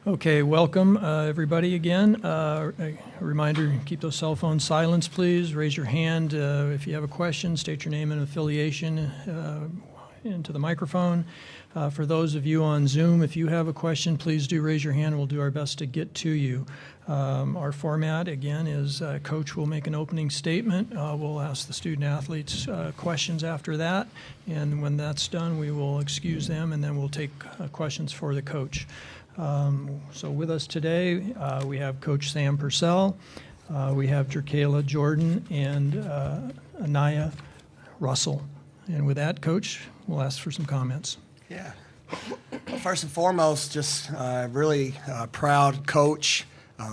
Okay, welcome everybody again. A reminder, keep those cell phones silenced, please. Raise your hand if you have a question. State your name and affiliation into the microphone. For those of you on Zoom, if you have a question, please do raise your hand. We'll do our best to get to you. Our format, again, is Coach will make an opening statement. We'll ask the student athletes questions after that. And when that's done, we will excuse them, and then we'll take questions for the coach. So with us today, we have Coach Sam Purcell, we have Jerkayla Jordan, and Anaya Russell. And with that, Coach, we'll ask for some comments. Yeah. Well, first and foremost, just really proud coach.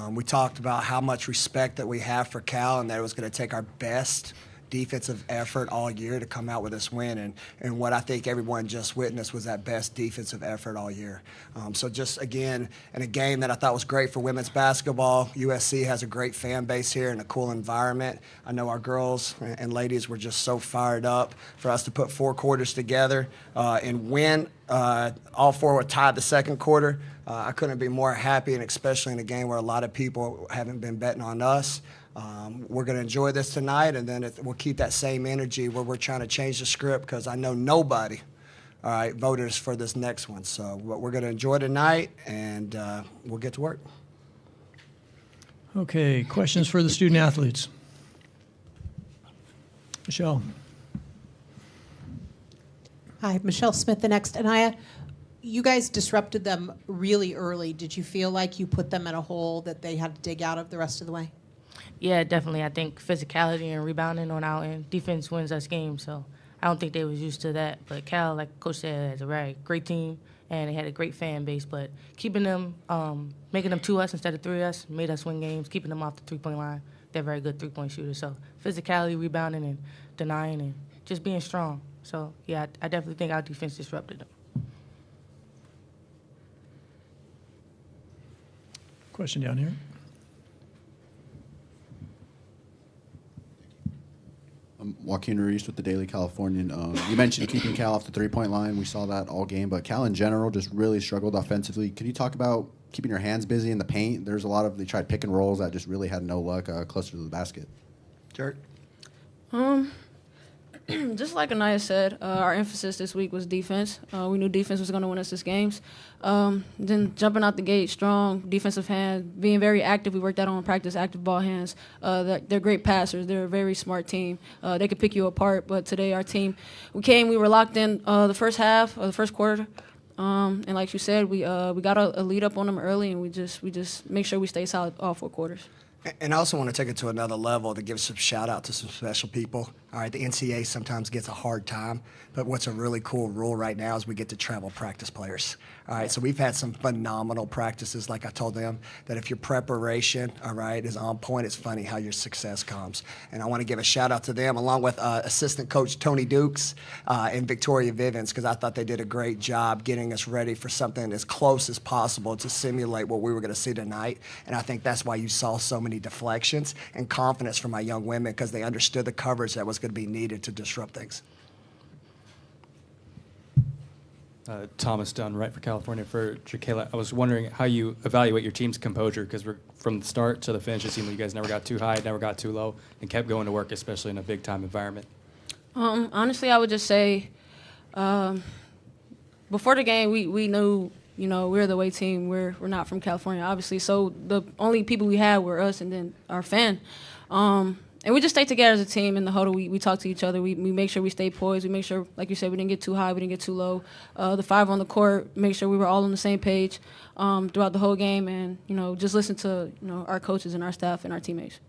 We talked about how much respect that we have for Cal and that it was going to take our best defensive effort all year to come out with this win. And what I think everyone just witnessed was that best defensive effort all year. So just, again, in a game that I thought was great for women's basketball, USC has a great fan base here and a cool environment. I know our girls and ladies were just so fired up for us to put 4 quarters together and win. All 4 were tied the second quarter. I couldn't be more happy, and especially in a game where a lot of people haven't been betting on us. We're going to enjoy this tonight, and then we'll keep that same energy where we're trying to change the script because I know nobody, all right, voted us for this next one. So we're going to enjoy tonight, and we'll get to work. Okay, questions for the student athletes? Michelle. Hi, Michelle Smith, the next. Anaya, you guys disrupted them really early. Did you feel like you put them in a hole that they had to dig out of the rest of the way? Yeah, definitely. I think physicality and rebounding on our end, defense wins us games. So I don't think they was used to that. But Cal, like Coach said, has a very great team, and they had a great fan base. But keeping them, making them 2 us instead of 3 us, made us win games. Keeping them off the three-point line, they're very good three-point shooters. So physicality, rebounding, and denying, and just being strong. So yeah, I definitely think our defense disrupted them. Question down here. Joaquin Ruiz with the Daily Californian. You mentioned keeping Cal off the three-point line. We saw that all game, but Cal in general just really struggled offensively. Could you talk about keeping your hands busy in the paint? There's a lot of, they tried pick and rolls that just really had no luck closer to the basket. Jerk? Just like Anaya said, our emphasis this week was defense. We knew defense was going to win us this games. Then jumping out the gate, strong defensive hand, being very active. We worked that on practice, active ball hands. They're great passers. They're a very smart team. They could pick you apart, but today our team, we were locked in the first half, the first quarter. And like you said, we got a lead up on them early, and we just make sure we stay solid all 4 quarters. And I also want to take it to another level to give some shout out to some special people. All right, the NCAA sometimes gets a hard time, but what's a really cool rule right now is we get to travel practice players. All right, so we've had some phenomenal practices, like I told them, that if your preparation, all right, is on point, it's funny how your success comes. And I want to give a shout out to them, along with assistant coach Tony Dukes and Victoria Vivens, because I thought they did a great job getting us ready for something as close as possible to simulate what we were going to see tonight. And I think that's why you saw so many deflections and confidence from my young women, because they understood the coverage that was going to be needed to disrupt things. Thomas Dunn, right for California for Jerkayla. I was wondering how you evaluate your team's composure, because from the start to the finish, it seemed like you guys never got too high, never got too low, and kept going to work, especially in a big-time environment. Honestly, I would just say before the game, we knew, we're the away team. We're not from California, obviously. So the only people we had were us and then our fan. And we just stayed together as a team in the huddle. We talked to each other. We make sure we stay poised. We make sure, like you said, we didn't get too high. We didn't get too low. The 5 on the court, make sure we were all on the same page throughout the whole game, and just listen to our coaches and our staff and our teammates.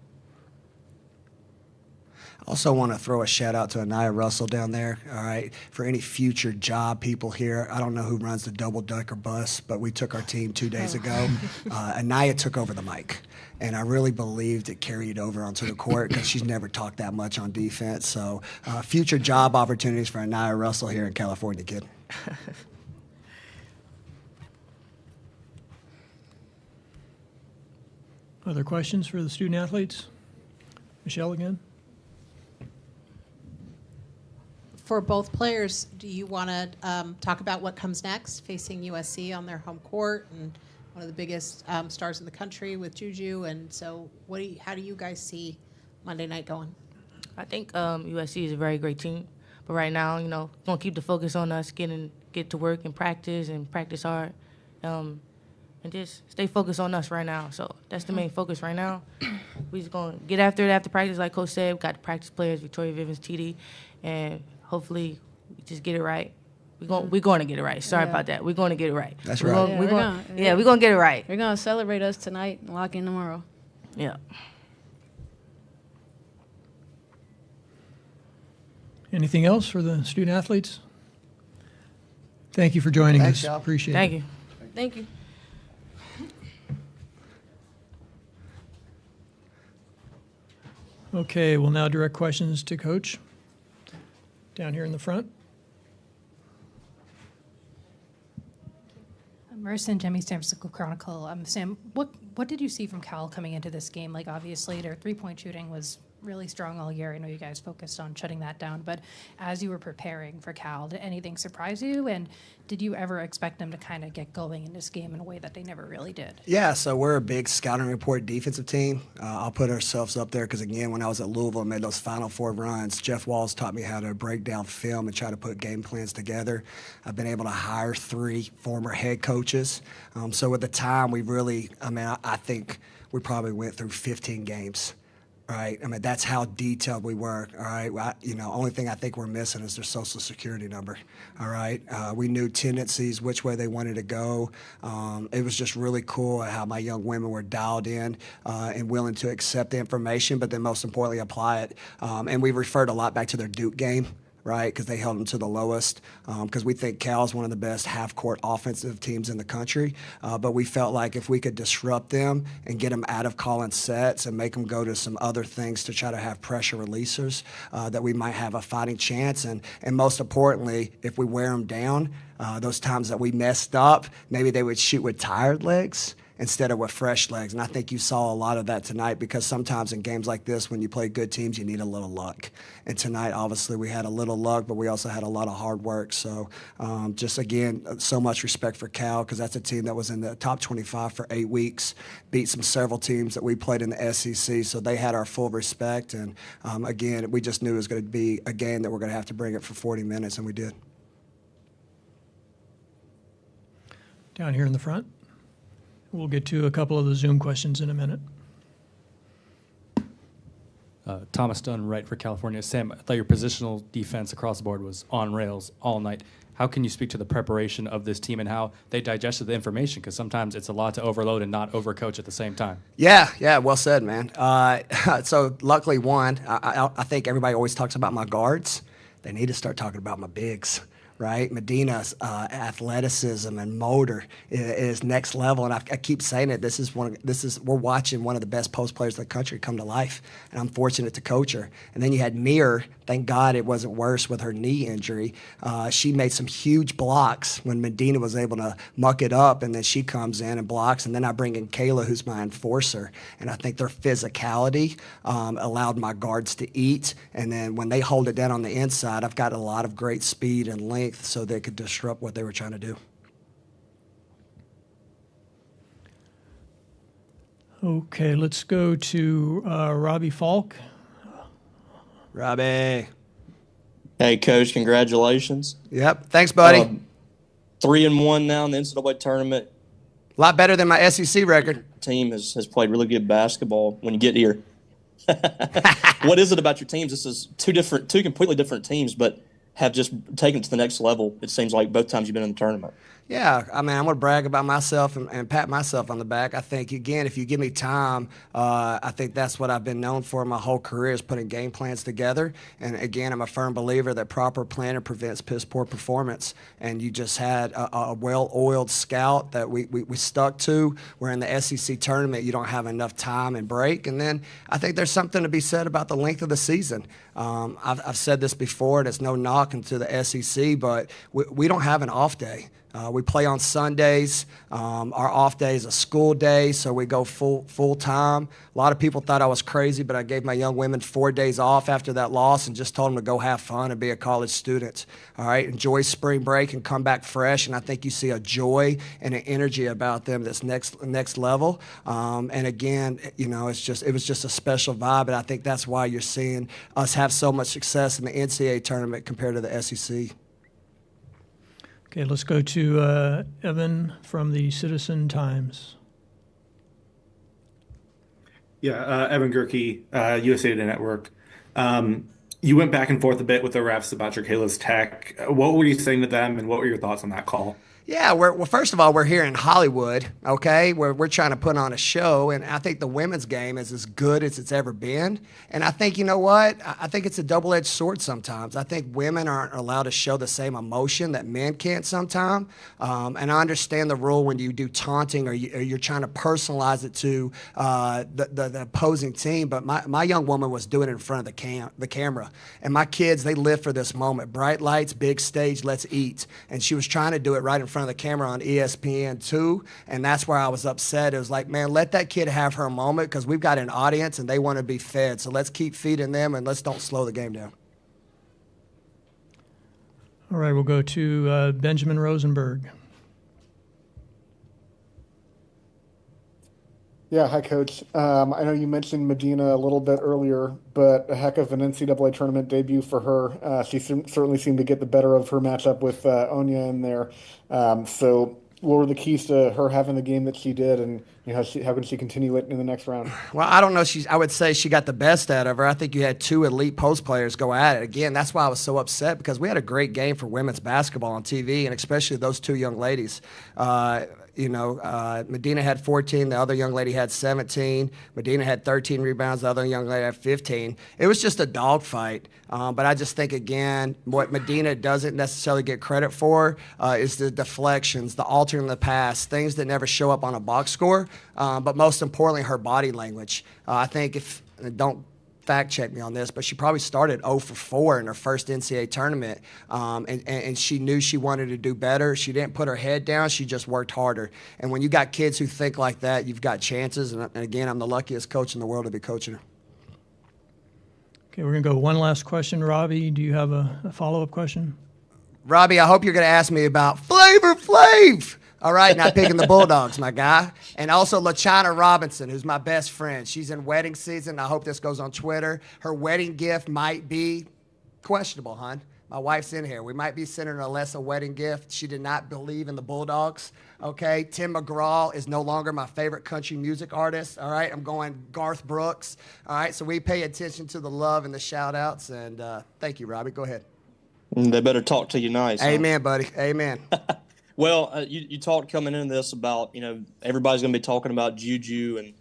I also want to throw a shout out to Anaya Russell down there, all right, for any future job people here. I don't know who runs the double-decker bus, but we took our team 2 days ago. Anaya took over the mic, and I really believed it carried over onto the court because she's never talked that much on defense. So future job opportunities for Anaya Russell here in California, kid. Other questions for the student athletes? Michelle again. For both players, do you want to talk about what comes next, facing USC on their home court, and one of the biggest stars in the country with Juju. And so how do you guys see Monday night going? I think USC is a very great team. But right now, going to keep the focus on us, get to work and practice hard, and just stay focused on us right now. So that's the main focus right now. We just going to get after it after practice, like Coach said. We got the practice players, Victoria Vivens, TD, and hopefully we just get it right. We're going to get it right. Sorry about that. We're going to get it right. That's we're right. We're going to get it right. We're going to celebrate us tonight and lock in tomorrow. Yeah. Anything else for the student athletes? Thank you for joining Thanks, us. y'all. Appreciate Thank it. you. Thank you. Okay, we'll now direct questions to Coach down here in the front. Marissa and Jemmy, San Francisco Chronicle. Sam, what did you see from Cal coming into this game? Like, obviously, their three-point shooting was really strong all year. I know you guys focused on shutting that down, but as you were preparing for Cal, did anything surprise you? And did you ever expect them to kind of get going in this game in a way that they never really did? Yeah, so we're a big scouting report defensive team. I'll put ourselves up there because, again, when I was at Louisville and made those Final Four runs, Jeff Walls taught me how to break down film and try to put game plans together. I've been able to hire 3 former head coaches. So at the time, we really, I think we probably went through 15 games. Right, that's how detailed we were. All right, only thing I think we're missing is their social security number. All right, we knew tendencies, which way they wanted to go. It was just really cool how my young women were dialed in and willing to accept the information, but then most importantly apply it. And we referred a lot back to their Duke game. Right, because they held them to the lowest. Because we think Cal is one of the best half-court offensive teams in the country. But we felt like if we could disrupt them and get them out of calling sets and make them go to some other things to try to have pressure releasers, that we might have a fighting chance. And most importantly, if we wear them down, those times that we messed up, maybe they would shoot with tired legs instead of with fresh legs. And I think you saw a lot of that tonight because sometimes in games like this, when you play good teams, you need a little luck. And tonight, obviously, we had a little luck, but we also had a lot of hard work. So just, again, so much respect for Cal because that's a team that was in the top 25 for 8 weeks, beat several teams that we played in the SEC. So they had our full respect. And, again, we just knew it was going to be a game that we're going to have to bring it for 40 minutes, and we did. Down here in the front. We'll get to a couple of the Zoom questions in a minute. Thomas Dunn, right for California. Sam, I thought your positional defense across the board was on rails all night. How can you speak to the preparation of this team and how they digested the information? Because sometimes it's a lot to overload and not overcoach at the same time. Yeah, well said, man. So luckily, I think everybody always talks about my guards. They need to start talking about my bigs. Right, Medina's athleticism and motor is next level, and I keep saying it. We're watching one of the best post players in the country come to life, and I'm fortunate to coach her. And then you had Mir. Thank God it wasn't worse with her knee injury. She made some huge blocks when Medina was able to muck it up, and then she comes in and blocks. And then I bring in Kayla, who's my enforcer, and I think their physicality allowed my guards to eat. And then when they hold it down on the inside, I've got a lot of great speed and length so they could disrupt what they were trying to do. Okay, let's go to Robbie Falk. Robbie. Hey, Coach, congratulations. Yep, thanks, buddy. 3-1 now in the NCAA tournament. A lot better than my SEC record. Team has played really good basketball when you get here. What is it about your teams? This is two completely different teams, but have just taken it to the next level, it seems like, both times you've been in the tournament. Yeah, I'm going to brag about myself and pat myself on the back. I think, again, if you give me time, I think that's what I've been known for my whole career is putting game plans together. And, again, I'm a firm believer that proper planning prevents piss-poor performance. And you just had a well-oiled scout that we stuck to. Where in the SEC tournament, you don't have enough time and break. And then I think there's something to be said about the length of the season. I've said this before, and it's no knock into the SEC, but we don't have an off day. We play on Sundays. Our off day is a school day, so we go full time. A lot of people thought I was crazy, but I gave my young women 4 days off after that loss and just told them to go have fun and be a college student. All right, enjoy spring break and come back fresh. And I think you see a joy and an energy about them that's next level. And again, you know, it was just a special vibe, and I think that's why you're seeing us have so much success in the NCAA tournament compared to the SEC. Okay, let's go to Evan from the Citizen Times. Yeah, Evan Gerke, USA Today Network. You went back and forth a bit with the refs about Jacquela's tech. What were you saying to them, and what were your thoughts on that call? Yeah, well, first of all, we're here in Hollywood, okay? We're trying to put on a show, and I think the women's game is as good as it's ever been. And I think, you know what? I think it's a double-edged sword sometimes. I think women aren't allowed to show the same emotion that men can't sometimes. And I understand the rule when you do taunting or you're trying to personalize it to the opposing team. But my young woman was doing it in front of the camera. And my kids, they live for this moment. Bright lights, big stage, let's eat. And she was trying to do it right in front of the camera on ESPN2, and that's where I was upset. It was like, man, let that kid have her moment because we've got an audience and they want to be fed. So let's keep feeding them and let's don't slow the game down. All right, we'll go to Benjamin Rosenberg. Yeah, hi, Coach. I know you mentioned Medina a little bit earlier, but a heck of an NCAA tournament debut for her. She certainly seemed to get the better of her matchup with Onya in there. So what were the keys to her having the game that she did, and you know, how can she continue it in the next round? Well, I don't know. I would say she got the best out of her. I think you had two elite post players go at it. Again, that's why I was so upset because we had a great game for women's basketball on TV, and especially those two young ladies. Medina had 14. The other young lady had 17. Medina had 13 rebounds. The other young lady had 15. It was just a dogfight. But I just think, again, what Medina doesn't necessarily get credit for is the deflections, the altering the pass, things that never show up on a box score. But most importantly, her body language. I think don't fact check me on this, but she probably started 0 for 4 in her first NCAA tournament, and she knew she wanted to do better. She didn't put her head down. She just worked harder. And when you got kids who think like that, you've got chances. And again, I'm the luckiest coach in the world to be coaching her. Okay, we're going to go one last question. Robbie, do you have a follow-up question? Robbie, I hope you're going to ask me about Flavor Flav. All right, not picking the Bulldogs, my guy. And also LaChana Robinson, who's my best friend. She's in wedding season. I hope this goes on Twitter. Her wedding gift might be questionable, hon. My wife's in here. We might be sending her a wedding gift. She did not believe in the Bulldogs, okay? Tim McGraw is no longer my favorite country music artist, all right? I'm going Garth Brooks, all right? So we pay attention to the love and the shout-outs, and thank you, Robbie. Go ahead. They better talk to you nice. Amen, buddy. Amen. Well, you talked coming into this about, you know, everybody's going to be talking about Juju, and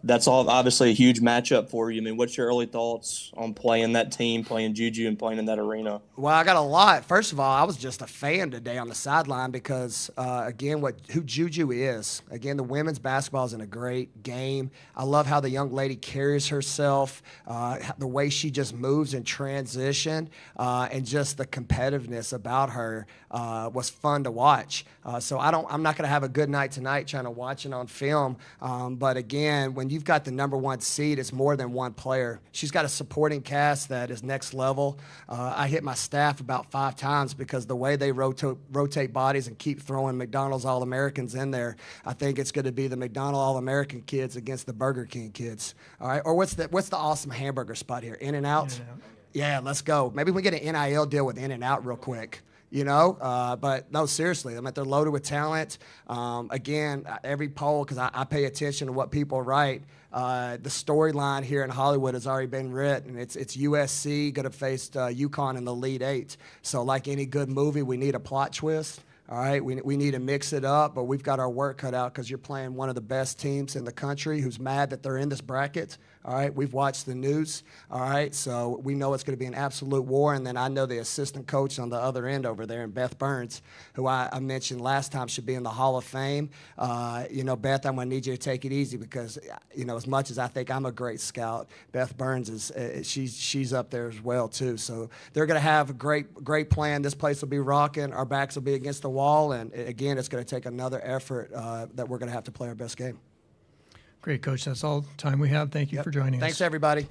that's all obviously a huge matchup for you. I mean, what's your early thoughts on playing that team, playing Juju, and playing in that arena? Well, I got a lot. First of all, I was just a fan today on the sideline because, again, who Juju is. Again, the women's basketball is in a great game. I love how the young lady carries herself, the way she just moves in transition, and just the competitiveness about her was fun to watch. So I'm not going to have a good night tonight trying to watch it on film. But again, when you've got the number one seed, it's more than one player. She's got a supporting cast that is next level. I hit my staff about 5 times because the way they rotate bodies and keep throwing McDonald's All-Americans in there, I think it's going to be the McDonald's All-American kids against the Burger King kids. All right, or what's the awesome hamburger spot here? In-N-Out? Yeah, let's go. Maybe we get an NIL deal with In-N-Out real quick. You know, but no, seriously, I mean, they're loaded with talent. Again, every poll, because I pay attention to what people write, the storyline here in Hollywood has already been written. It's USC going to face UConn in the Elite Eight. So like any good movie, we need a plot twist. All right, we need to mix it up, but we've got our work cut out because you're playing one of the best teams in the country who's mad that they're in this bracket. All right, we've watched the news. All right, so we know it's going to be an absolute war. And then I know the assistant coach on the other end over there, and Beth Burns, who I mentioned last time should be in the Hall of Fame. You know, Beth, I'm going to need you to take it easy because, you know, as much as I think I'm a great scout, Beth Burns is she's up there as well too. So they're going to have a great plan. This place will be rocking. Our backs will be against the wall. And again, it's going to take another effort that we're going to have to play our best game. Great, Coach. That's all the time we have. Thank you for joining us. Thanks, everybody.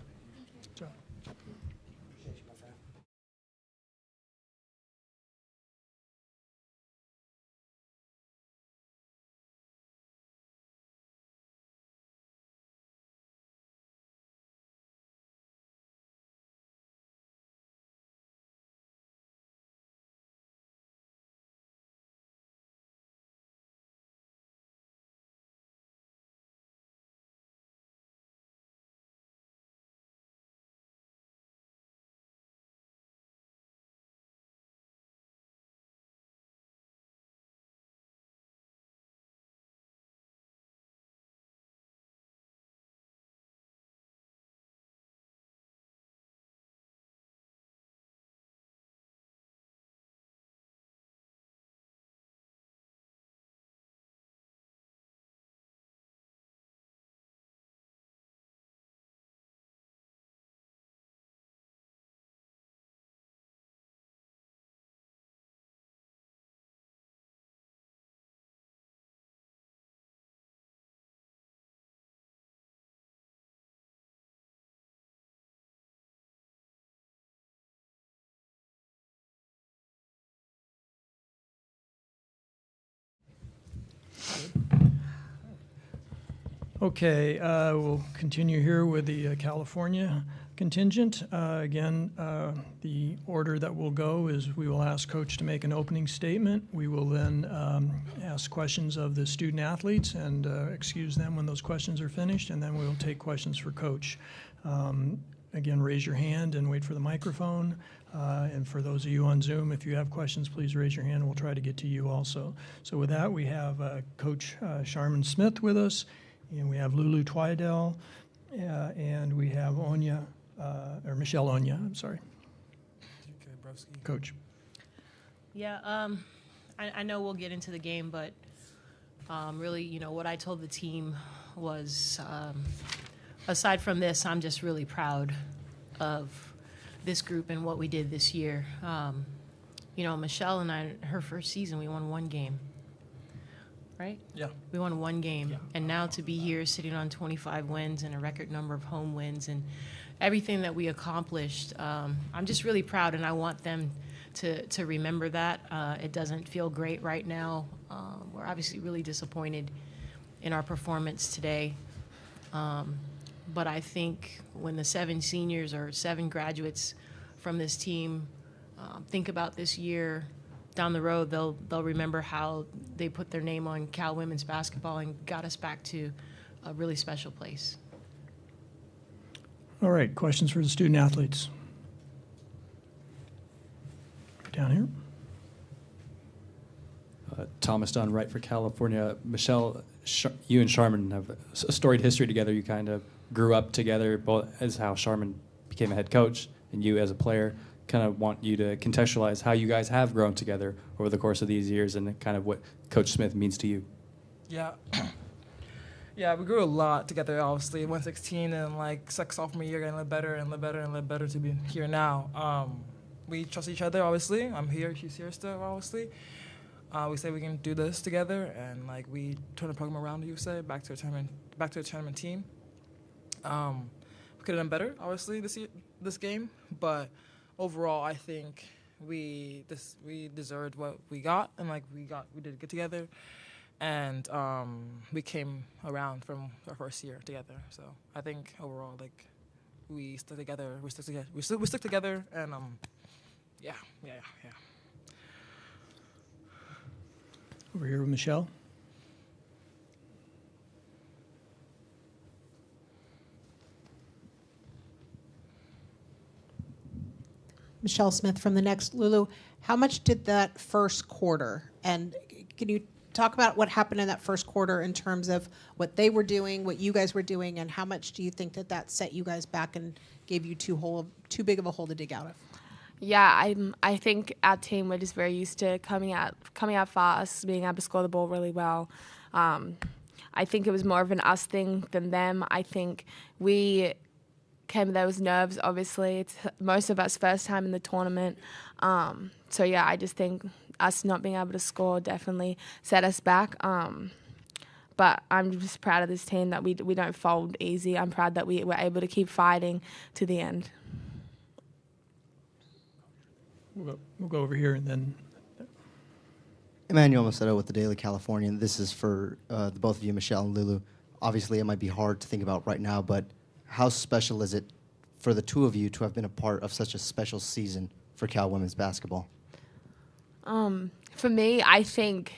Okay, we'll continue here with the California contingent. Again, the order that will go is we will ask Coach to make an opening statement. We will then ask questions of the student athletes and excuse them when those questions are finished, and then we'll take questions for Coach. Again, raise your hand and wait for the microphone. And for those of you on Zoom, if you have questions, please raise your hand and we'll try to get to you also. So with that, we have Coach Sharman Smith with us, and we have Lulu Twydell, and we have Michelle Onya, I'm sorry. Coach. Yeah, I know we'll get into the game, but really, what I told the team was, aside from this, I'm just really proud of this group and what we did this year. Michelle and I, her first season, we won one game. Right? Yeah. We won one game. And now to be here sitting on 25 wins and a record number of home wins and everything that we accomplished, I'm just really proud, and I want them to remember that. It doesn't feel great right now. We're obviously really disappointed in our performance today. But I think when the 7 seniors or 7 graduates from this team think about this year, down the road, they'll remember how they put their name on Cal women's basketball and got us back to a really special place. All right, questions for the student athletes? Down here. Thomas Dunn, right for California. Michelle, you and Sharman have a storied history together. You kind of grew up together, both as how Sharman became a head coach and you as a player. Kind of want you to contextualize how you guys have grown together over the course of these years and kind of what Coach Smith means to you. Yeah. Yeah, we grew a lot together, obviously. 116 and sophomore year, getting a little better and a little better to be here now. We trust each other, obviously. I'm here, she's here still, obviously. We say we can do this together, and we turn the program around, you say, back to a tournament team. We could have done better, obviously, this game, but overall, I think we deserved what we got, and we did good together, and we came around from our first year together. So I think overall, we stuck together. We stuck together, and yeah. Over here with Michelle. Michelle Smith from The Next. Lulu, how much did that first quarter, and can you talk about what happened in that first quarter in terms of what they were doing, what you guys were doing, and how much do you think that set you guys back and gave you too big of a hole to dig out of? Yeah, I think our team, we're just very used to coming out fast, being able to score the ball really well. I think it was more of an us thing than them. I think there was nerves, obviously. It's most of us first time in the tournament. So, yeah, I just think us not being able to score definitely set us back. But I'm just proud of this team that we don't fold easy. I'm proud that we were able to keep fighting to the end. We'll go over here and then. Emmanuel Macedo with the Daily Californian. This is for the both of you, Michelle and Lulu. Obviously, it might be hard to think about right now, but how special is it for the two of you to have been a part of such a special season for Cal women's basketball? For me, I think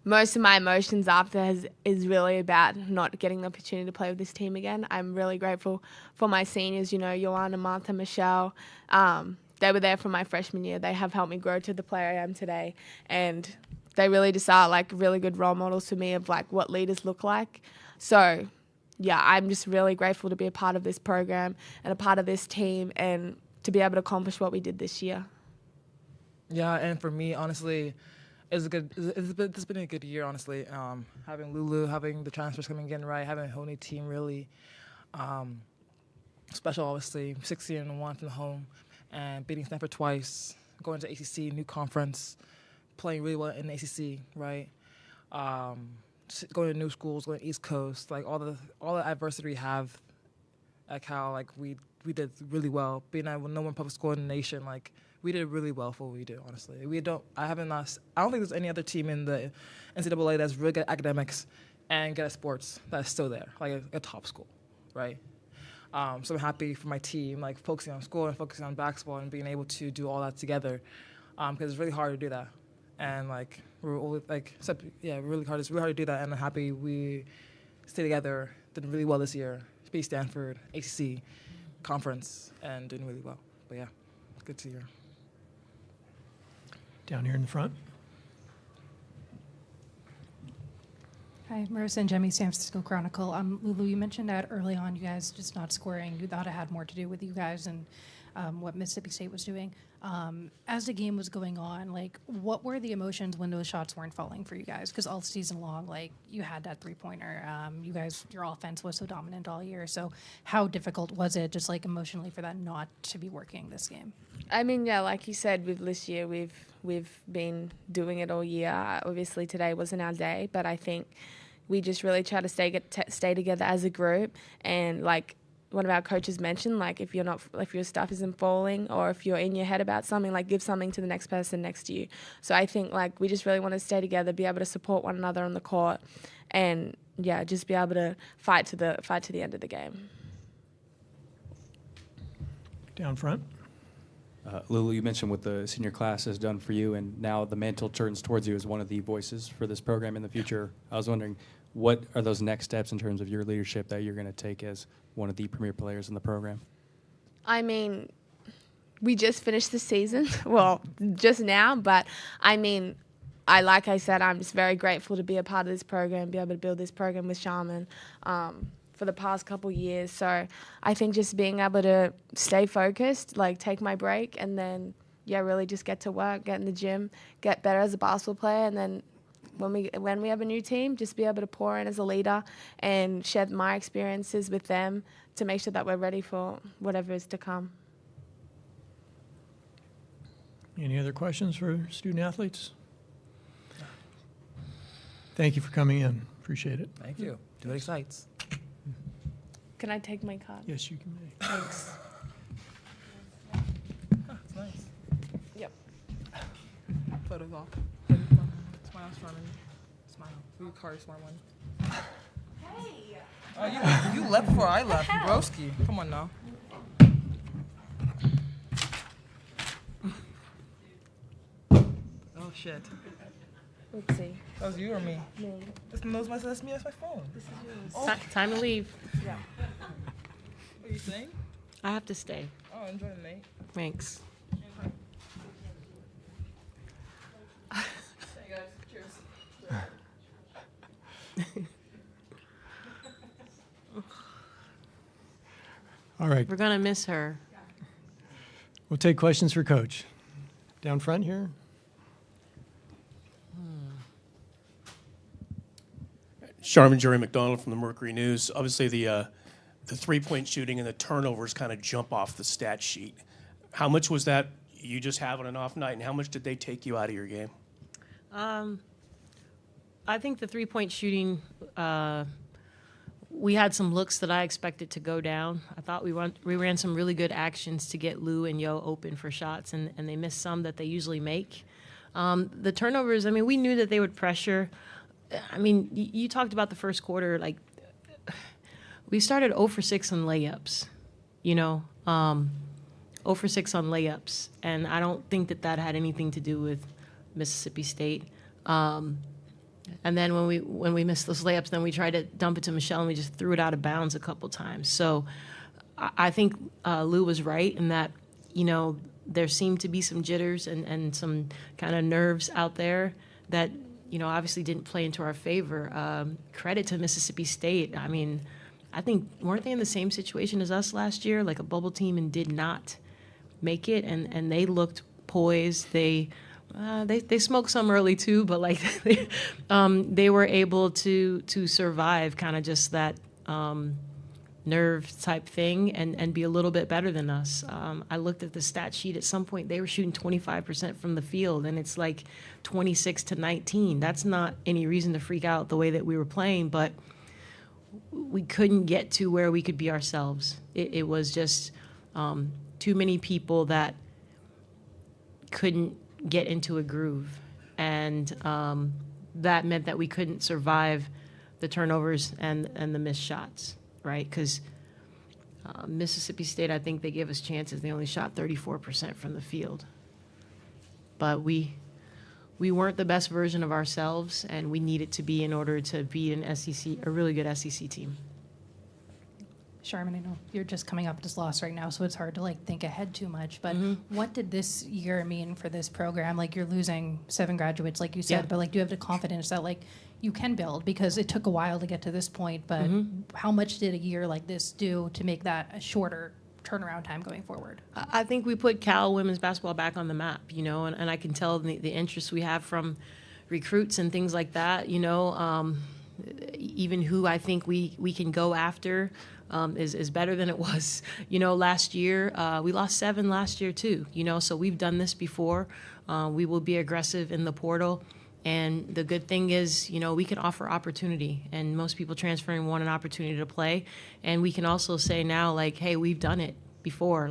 most of my emotions after is really about not getting the opportunity to play with this team again. I'm really grateful for my seniors, Joanna, Martha, Michelle. They were there for my freshman year. They have helped me grow to the player I am today. And they really just are really good role models for me of what leaders look like. So, yeah, I'm just really grateful to be a part of this program and a part of this team and to be able to accomplish what we did this year. Yeah, and for me, honestly, it's been a good year, honestly. Having Lulu, having the transfers coming in right, having a whole new team really special, obviously. 16-1 from the home and beating Stanford twice, going to ACC, new conference, playing really well in the ACC, right? Going to new schools, going to East Coast, all the adversity we have at Cal, we did really well. Being at number one public school in the nation, we did really well for what we do, honestly. I don't think there's any other team in the NCAA that's really good at academics and good at sports that's still there, a top school, right? So I'm happy for my team, focusing on school and focusing on basketball and being able to do all that together, because it's really hard to do that. And we're always really hard. It's really hard to do that, and I'm happy we stay together. Did really well this year. Beat Stanford, ACC, conference, and doing really well. But yeah, good to hear. Down here in the front. Hi, Marissa and Jemmy, San Francisco Chronicle. Lulu, you mentioned that early on, you guys just not scoring. You thought it had more to do with you guys and what Mississippi State was doing. As the game was going on, what were the emotions when those shots weren't falling for you guys? Because all season long, you had that three-pointer. Your offense was so dominant all year. So how difficult was it, just emotionally, for that not to be working this game? I mean, yeah, like you said, with this year, we've been doing it all year. Obviously, today wasn't our day, but I think we just really try to stay together as a group. And one of our coaches mentioned, if your stuff isn't falling or if you're in your head about something, give something to the next person next to you. So I think we just really want to stay together, be able to support one another on the court, and yeah, just be able to fight to the end of the game. Down front. Lulu, you mentioned what the senior class has done for you, and now the mantle turns towards you as one of the voices for this program in the future. I was wondering, what are those next steps in terms of your leadership that you're going to take as one of the premier players in the program? I mean, we just finished the season, well, just now, but I mean, like I said, I'm just very grateful to be a part of this program, be able to build this program with Charmin for the past couple years. So I think just being able to stay focused, take my break, and then, really just get to work, get in the gym, get better as a basketball player, and then when we have a new team, just be able to pour in as a leader and share my experiences with them to make sure that we're ready for whatever is to come. Any other questions for student athletes? Thank you for coming in. Appreciate it. Thank you. Do it excites. Can I take my card? Yes, you can. Thanks. It's nice. Yep. Photos off. Smile, Charmin. Smile. Your card, smart one. Hey. Oh, you left before I left, broski. Come on now. Oh shit. Oopsie. That was you or me? Me. That's me. That's my phone. This is yours. Oh. Time to leave. Yeah. What are you saying? I have to stay. Oh, enjoy the night. Thanks. All right. We're going to miss her. We'll take questions for Coach. Down front here. Charmin, Jerry McDonald from the Mercury News. Obviously, the three-point shooting and the turnovers kind of jump off the stat sheet. How much was that you just having an off night, and how much did they take you out of your game? I think the three-point shooting, we had some looks that I expected to go down. I thought we ran some really good actions to get Lou and Yo open for shots, and they missed some that they usually make. The turnovers, I mean, we knew that they would pressure. I mean, you talked about the first quarter, like, we started 0 for 6 on layups, 0 for 6 on layups, and I don't think that had anything to do with Mississippi State. And then when we missed those layups, then we tried to dump it to Michelle, and we just threw it out of bounds a couple times. So I think Lou was right in that, there seemed to be some jitters and some kind of nerves out there that, obviously didn't play into our favor. Credit to Mississippi State. I mean, I think, weren't they in the same situation as us last year, like a bubble team, and did not make it? And they looked poised. They smoked some early too, but like they were able to survive kind of just that nerve type thing and be a little bit better than us. I looked at the stat sheet. At some point, they were shooting 25% from the field, and it's like 26-19. That's not any reason to freak out the way that we were playing, but we couldn't get to where we could be ourselves. It was just too many people that couldn't get into a groove, and that meant that we couldn't survive the turnovers and the missed shots, right? Because Mississippi State, I think they gave us chances. They only shot 34% from the field, but we weren't the best version of ourselves, and we needed to be in order to beat a really good SEC team. Charmin, I know you're just coming up this loss right now, so it's hard to think ahead too much. But what did this year mean for this program? Like, you're losing 7 graduates, like you said, but do you have the confidence that you can build, because it took a while to get to this point? But how much did a year like this do to make that a shorter turnaround time going forward? I think we put Cal women's basketball back on the map, and I can tell the interest we have from recruits and things like that. Even who I think we can go after. Is better than it was, last year. We lost 7 last year too, so we've done this before. We will be aggressive in the portal. And the good thing is, we can offer opportunity, and most people transferring want an opportunity to play. And we can also say now, hey, we've done it before.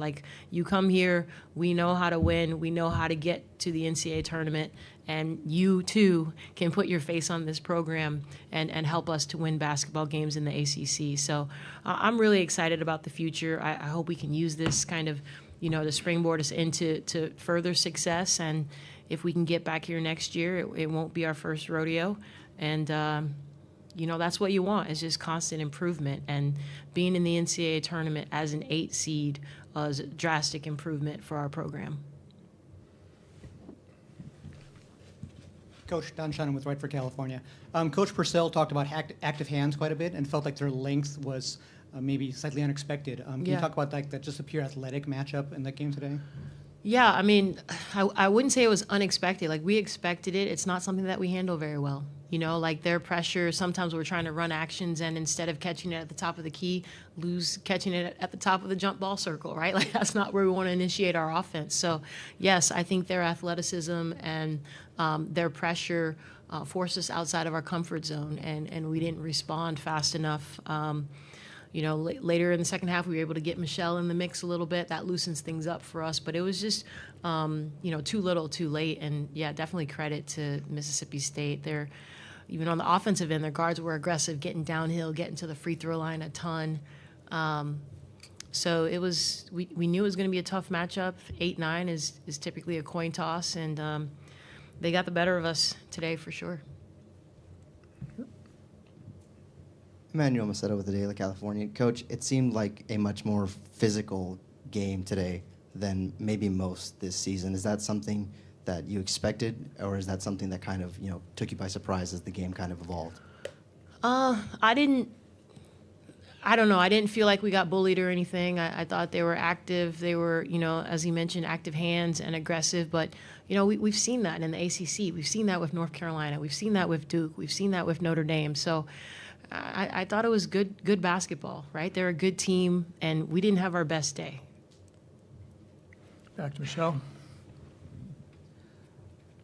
You come here, we know how to win, we know how to get to the NCAA tournament, and you too can put your face on this program and help us to win basketball games in the ACC. So I'm really excited about the future. I hope we can use this kind of, to springboard us into further success. And if we can get back here next year, it won't be our first rodeo. And that's what you want, is just constant improvement. And being in the NCAA tournament as an 8 seed is a drastic improvement for our program. Coach Don Shannon with Right for California. Coach Purcell talked about active hands quite a bit and felt like their length was maybe slightly unexpected. Can you talk about that just a pure athletic matchup in that game today? Yeah, I mean, I wouldn't say it was unexpected. We expected it. It's not something that we handle very well. Their pressure, sometimes we're trying to run actions, and instead of catching it at the top of the key, lose catching it at the top of the jump ball circle, right? That's not where we want to initiate our offense. So, yes, I think their athleticism and their pressure forced us outside of our comfort zone, and we didn't respond fast enough. Later in the second half, we were able to get Michelle in the mix a little bit. That loosens things up for us. But it was just, too little, too late. And, yeah, definitely credit to Mississippi State. Even on the offensive end, their guards were aggressive, getting downhill, getting to the free throw line a ton. So it was, we knew it was going to be a tough matchup. 8-9 is typically a coin toss. And they got the better of us today for sure. Emmanuel Macedo with the Daily Californian. Coach, it seemed like a much more physical game today than maybe most this season. Is that something that you expected, or is that something that kind of, took you by surprise as the game kind of evolved? I don't know. I didn't feel like we got bullied or anything. I thought they were active. They were, as he mentioned, active hands and aggressive. But, we've seen that in the ACC. We've seen that with North Carolina. We've seen that with Duke. We've seen that with Notre Dame. So I thought it was good basketball, right? They're a good team, and we didn't have our best day. Back to Michelle.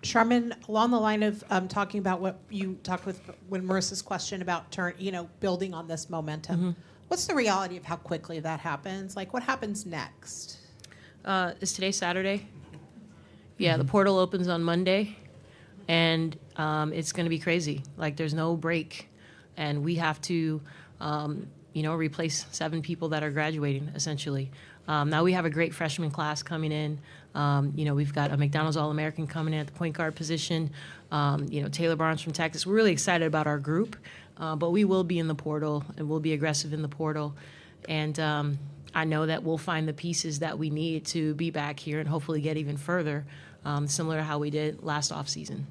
Charmin, along the line of talking about what you talked with when Marissa's question about building on this momentum, what's the reality of how quickly that happens? Like, what happens next? Is today Saturday? Yeah, the portal opens on Monday, and it's going to be crazy. Like, there's no break, and we have to, replace 7 people that are graduating, essentially. Now we have a great freshman class coming in. We've got a McDonald's All-American coming in at the point guard position. Taylor Barnes from Texas. We're really excited about our group, but we will be in the portal, and we'll be aggressive in the portal. And I know that we'll find the pieces that we need to be back here and hopefully get even further, similar to how we did last offseason.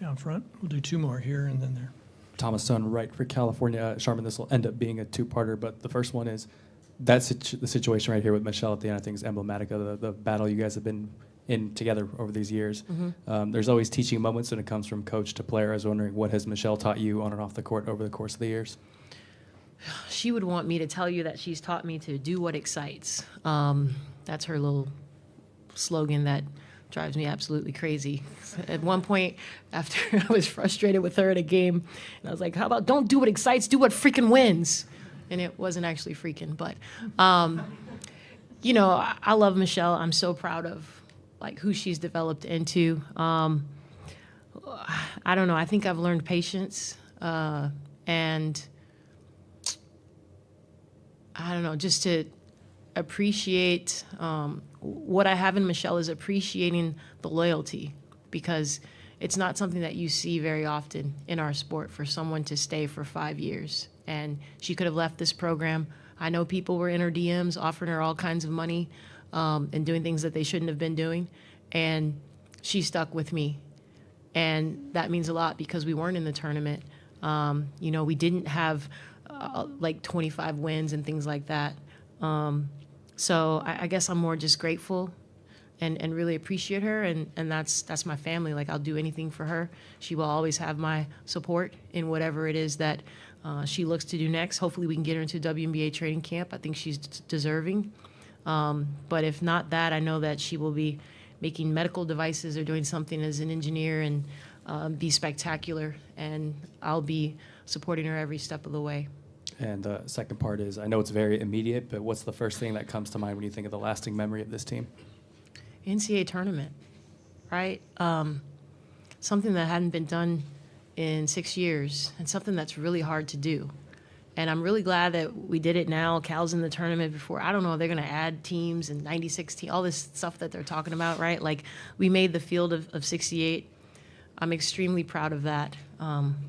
Down front. We'll do 2 more here and then there. Thomas Dunn, right for California. Charmin, this will end up being a 2-parter, but the first one is the situation right here with Michelle at the end, I think, is emblematic of the battle you guys have been in together over these years. There's always teaching moments when it comes from coach to player. I was wondering, what has Michelle taught you on and off the court over the course of the years? She would want me to tell you that she's taught me to do what excites. That's her little slogan that drives me absolutely crazy. At one point, after I was frustrated with her at a game, and I was like, how about don't do what excites, do what freaking wins? And it wasn't actually freaking, but, I love Michelle. I'm so proud of, who she's developed into. I don't know. I think I've learned patience, and I don't know, just to appreciate what I have in Michelle is appreciating the loyalty, because it's not something that you see very often in our sport for someone to stay for 5 years. And she could have left this program. I know people were in her DMs offering her all kinds of money and doing things that they shouldn't have been doing. And she stuck with me. And that means a lot because we weren't in the tournament. We didn't have 25 wins and things like that. So I guess I'm more just grateful and really appreciate her, and that's my family. I'll do anything for her. She will always have my support in whatever it is that she looks to do next. Hopefully we can get her into WNBA training camp. I think she's deserving. But if not that, I know that she will be making medical devices or doing something as an engineer and be spectacular, and I'll be supporting her every step of the way. And the second part is, I know it's very immediate, but what's the first thing that comes to mind when you think of the lasting memory of this team? NCAA tournament, right? Something that hadn't been done in 6 years, and something that's really hard to do. And I'm really glad that we did it now. Cal's in the tournament before. I don't know if they're going to add teams and 96 teams, all this stuff that they're talking about, right? We made the field of 68. I'm extremely proud of that.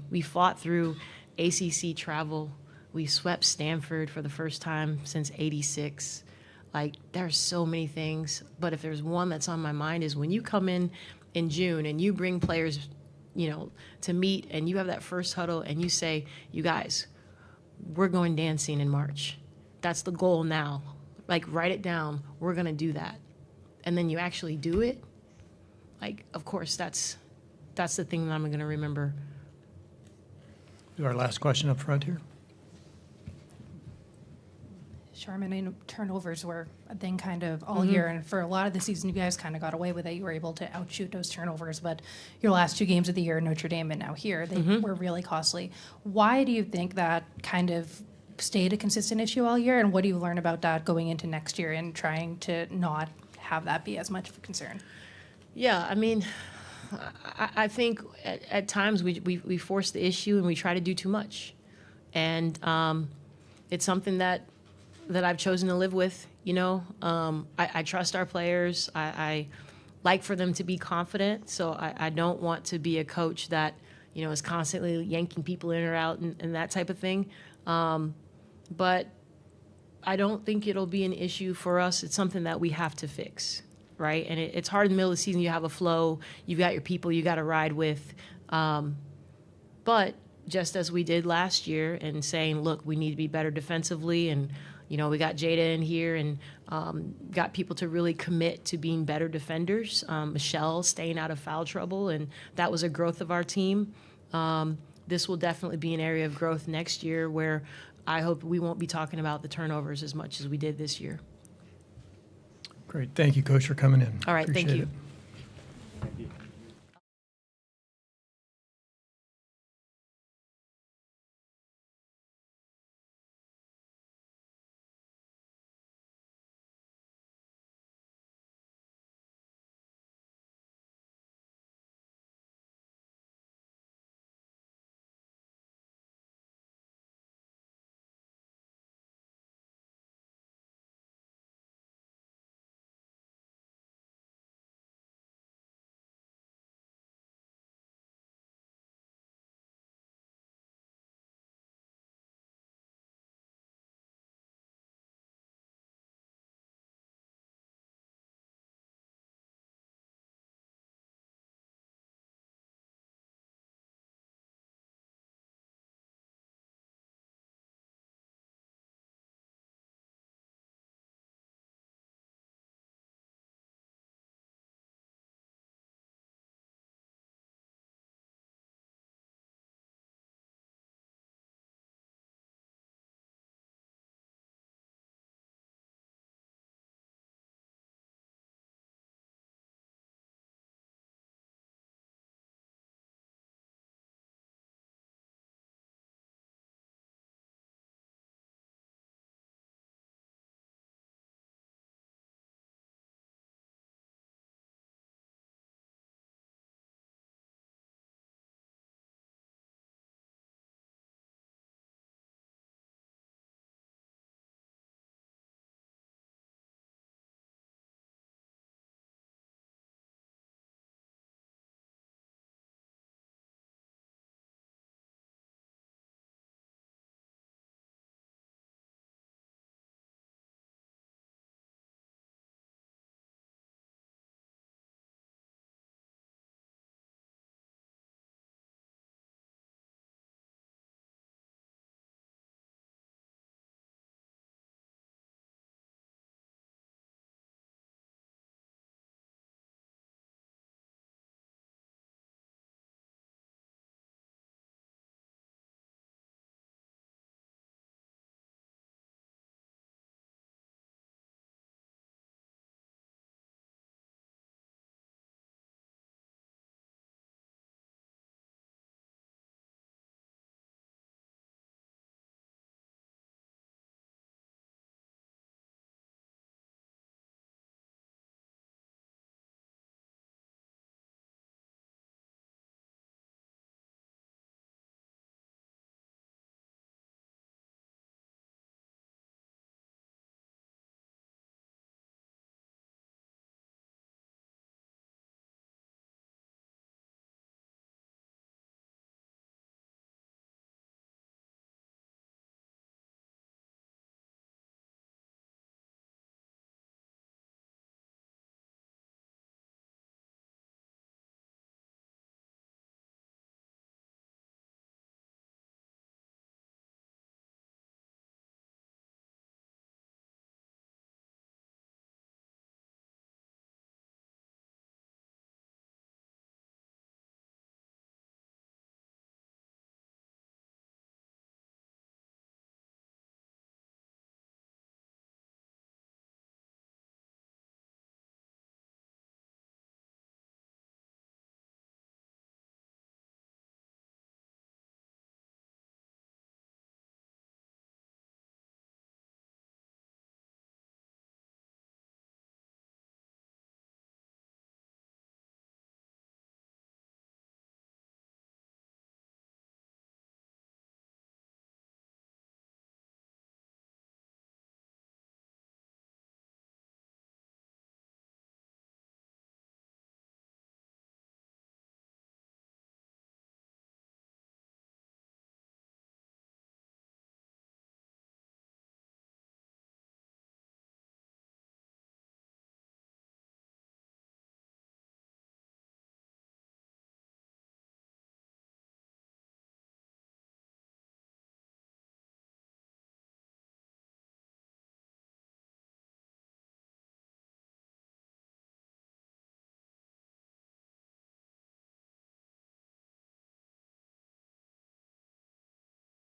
We fought through ACC travel. We swept Stanford for the first time since '86. There's so many things, but if there's one that's on my mind is when you come in June and you bring players, to meet, and you have that first huddle and you say, you guys, we're going dancing in March. That's the goal now. Write it down. We're going to do that. And then you actually do it. Of course, that's the thing that I'm going to remember. Do our last question up front here. Charmin, I know turnovers were a thing kind of all year, and for a lot of the season, you guys kind of got away with it. You were able to outshoot those turnovers, but your last 2 games of the year, Notre Dame and now here, they were really costly. Why do you think that kind of stayed a consistent issue all year, and what do you learn about that going into next year and trying to not have that be as much of a concern? Yeah, I mean, I think at times we force the issue and we try to do too much. And it's something that I've chosen to live with, I trust our players. I like for them to be confident, so I don't want to be a coach that, is constantly yanking people in or out and that type of thing. But I don't think it'll be an issue for us. It's something that we have to fix, right? And it's hard in the middle of the season. You have a flow. You've got your people you got to ride with. But just as we did last year and saying, look, we need to be better defensively, and we got Jada in here and got people to really commit to being better defenders. Michelle staying out of foul trouble, and that was a growth of our team. This will definitely be an area of growth next year where I hope we won't be talking about the turnovers as much as we did this year. Great. Thank you, Coach, for coming in. All right. Appreciate thank you. it. Thank you.